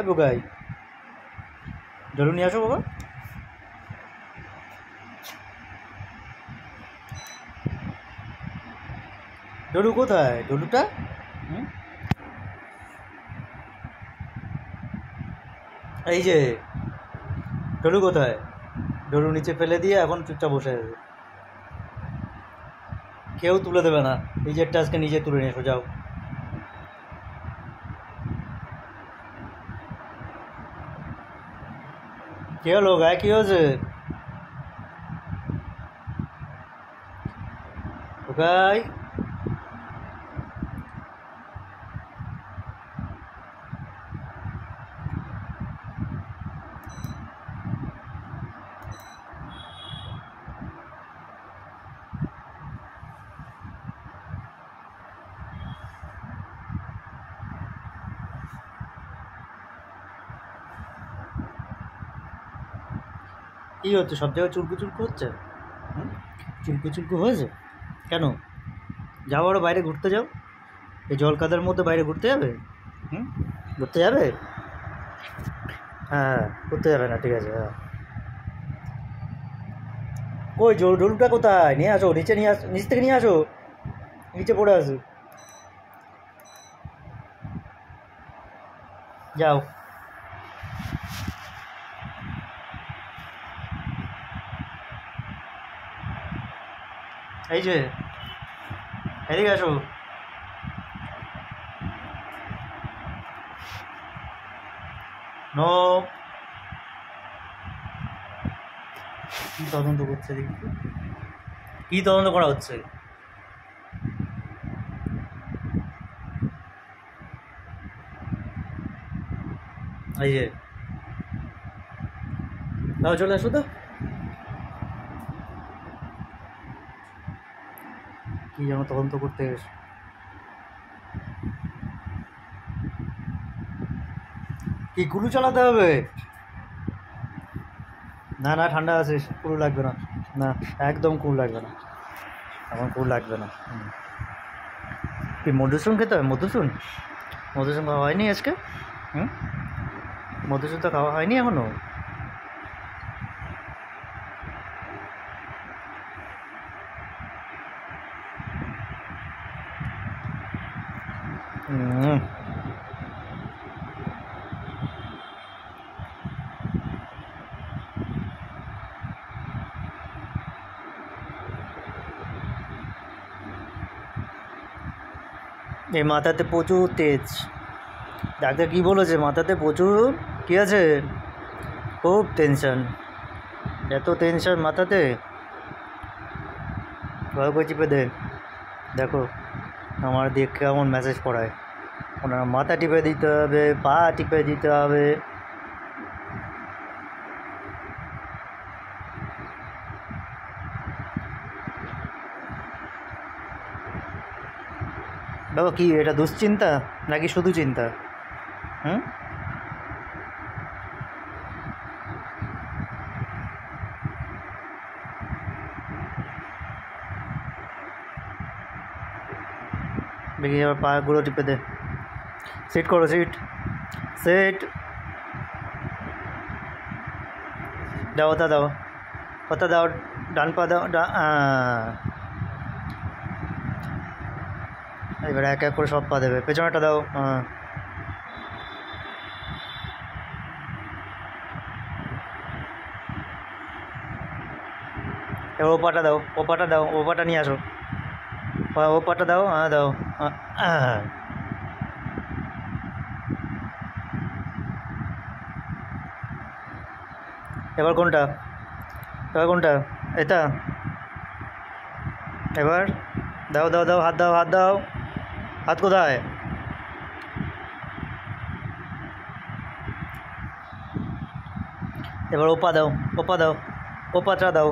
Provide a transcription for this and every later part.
বোকাই, ডলু নিয়ে আসো বাবা। ডলু কোথায়? ডলুটা এই যে, ডলু কোথায়? ডলু নিচে ফেলে দিয়ে এখন চুপচাপ বসে আছে, কেউ তুলে দেবে না। নিজেরটা আজকে নিজে তুলে নিয়ে এসো, যাও। কি হলো গায়ে, কি হয়েছে? ওকাই, কী হচ্ছে? সব জায়গায় চুলকু চুলকু হচ্ছে? চুলকু চুলকু হয়েছে কেন? যাও আরও বাইরে ঘুরতে যাও। এই জল কাদার মধ্যে বাইরে ঘুরতে যাবে? ঘুরতে যাবে? হ্যাঁ, ঘুরতে যাবে না, ঠিক আছে। হ্যাঁ, কই ডলুটা কোথায়? নিয়ে আসো, নিচে নিয়ে আসো, নিচ থেকে নিয়ে আসো, নিচে পড়ে আসো, যাও। এই যে, এদিকে আসো। নো, কী তদন্ত করছে দেখি, কী তদন্ত করা হচ্ছে? এই যে, দাও, চলে আসো তো। কী যেন তদন্ত করতে এসে, কি কুলু চালাতে হবে? না না, ঠান্ডা আছে, কুলু লাগবে না। না, একদম কুল লাগবে না, এখন কুল লাগবে না। কি মধুসূন খেতে হবে? মধুসূন, মধুসূন খাওয়া হয়নি আজকে? মধুসূন তো খাওয়া হয়নি এখনো। এই মাথাতে প্রচুর তেজ, ডাক্তার কী বলেছে? মাথাতে প্রচুর কী আছে? খুব টেনশন, এত টেনশন মাথাতে। ভালো করে চিপে দে, দেখো আমার দিয়ে কেমন মেসেজ পড়ায়। ওনার মাথা টিপে দিতে হবে, পা টিপে দিতে হবে। বাবা কি এটা দুশ্চিন্তা নাকি শুধু চিন্তা? দেখি এবার পাগুলো টিপে দে, সিট করো, সিট, সেট দাও, ওটা দাও, ওটা দাও, ডান পা দাও, এবার এক এক করে সব পা দেবে, পেছনেটা দাও। এবার ও পাটা দাও, ও পাটা দাও, ও পাটা নিয়ে আসো, ও পাটা দাও, দাও। এবার কোনটা? এবার কোনটা? এটা? এবার দাও দাও দাও, হাত দাও, হাত দাও, হাত কোথায়? এবার ওপা দাও, ওপা দাও, ওপাটা দাও।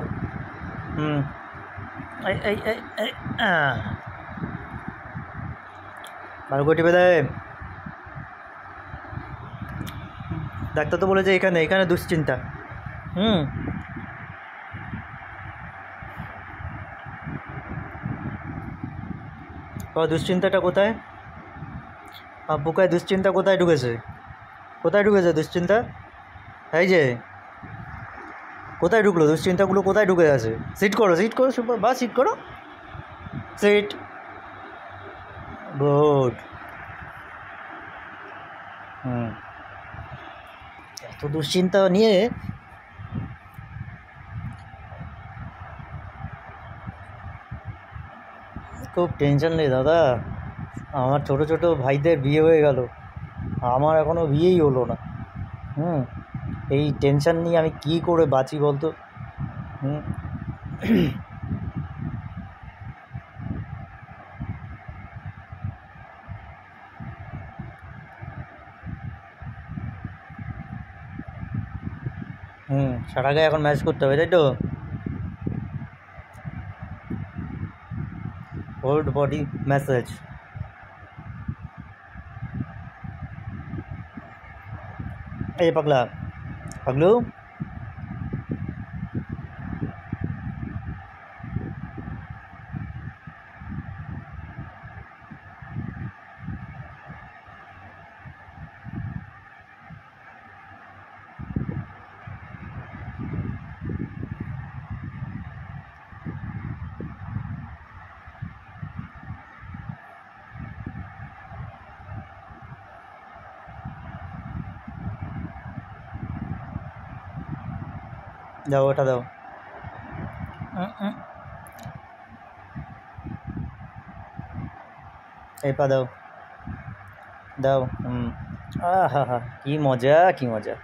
এই এই এই এই ভালো করে টিপে দেয়। ডাক্তার তো বলেছে এখানে, এখানে দুশ্চিন্তা। দুশ্চিন্তাটা কোথায়? বুকায় দুশ্চিন্তা কোথায় ঢুকেছে? কোথায় ঢুকেছে দুশ্চিন্তা? এই যে কোথায় ঢুকলো দুশ্চিন্তাগুলো, কোথায় ঢুকে আছে? সিট করো বা সিট করো, সিট। গুড। এত দুশ্চিন্তা নিয়ে খুব টেনশন নেই দাদা। আমার ছোট ছোট ভাইদের বিয়ে হয়ে গেল, আমার এখনও বিয়েই হলো না। এই টেনশন নিয়ে আমি কী করে বাঁচি বলতো? সারা গায়ে এখন ম্যাচ করতে হবে, তাই তো? Hold body message. এই পাগলা, পাগলু, দাও ওটা দাও। এই পা দাও, দাও। হা হা, কি মজা, কি মজা,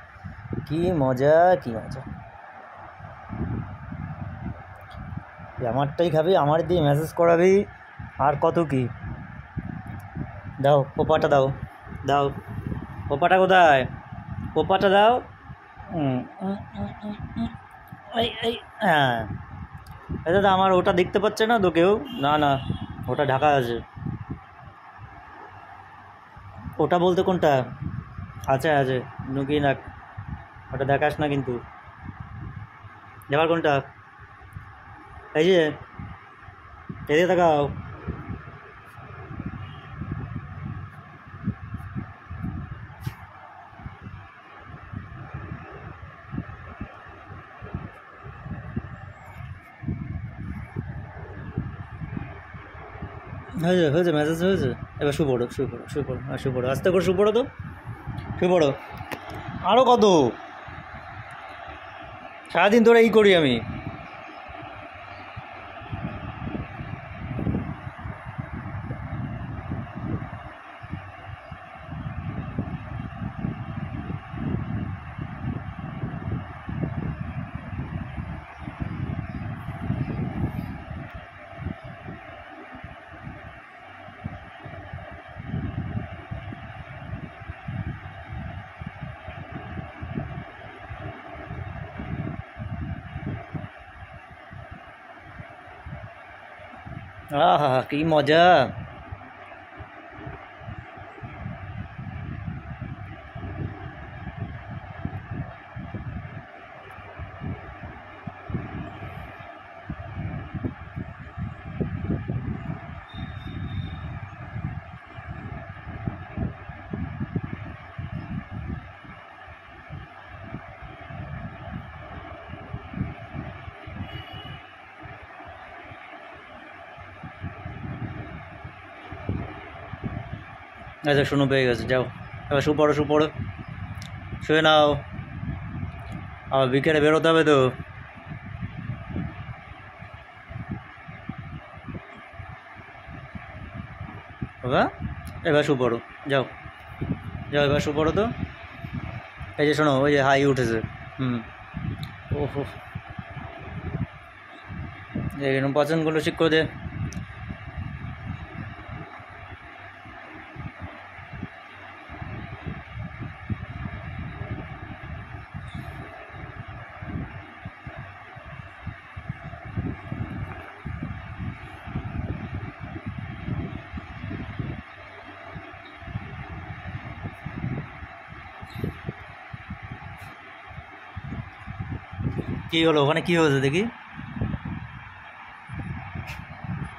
কি মজা, কি মজা। আমারটাই খাবি, আমার দিয়ে মেসেজ করাবি, আর কত কি। দাও পোপাটা দাও, দাও পোপাটা কোথায়? পোপাটা দাও। হ্যাঁ দাদা, আমার ওটা দেখতে পাচ্ছে না তো কেউ? না না, ওটা ঢাকা আছে। ওটা বলতে কোনটা? আছে আছে, নুকিয়ে রাখ, ওটা দেখাস না কিন্তু। এবার কোনটা? এই যে এদিকে তাকাও। হয়েছে হয়েছে, মেসেজ হয়েছে। এবার শুয়ে পড়ো, শুয়ে পড়ো, শুয়ে পড়ো, শুয়ে পড়ো, আস্তে করে শুয়ে পড়ো তো, শুয়ে পড়ো। আরও কত? সারাদিন ধরে এই করি আমি। আহা, কি মজা। আচ্ছা শুনো, পেয়ে গেছে, যাও এবার শুয়ে পড়ো, শুয়ে পড়ো, শুয়ে নাও। আবার বিকেলে বেরোতে হবে তো। বাবা এবার শুয়ে পড়ো, যাও যাও, এবার শুয়ে পড়ো তো। এই যে শোনো, ওই যে হাই উঠেছে। ওহো, এরকম পছন্দগুলো ঠিক করে দে। কী হলো ওখানে, কী হয়েছে দেখি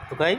তোকাই?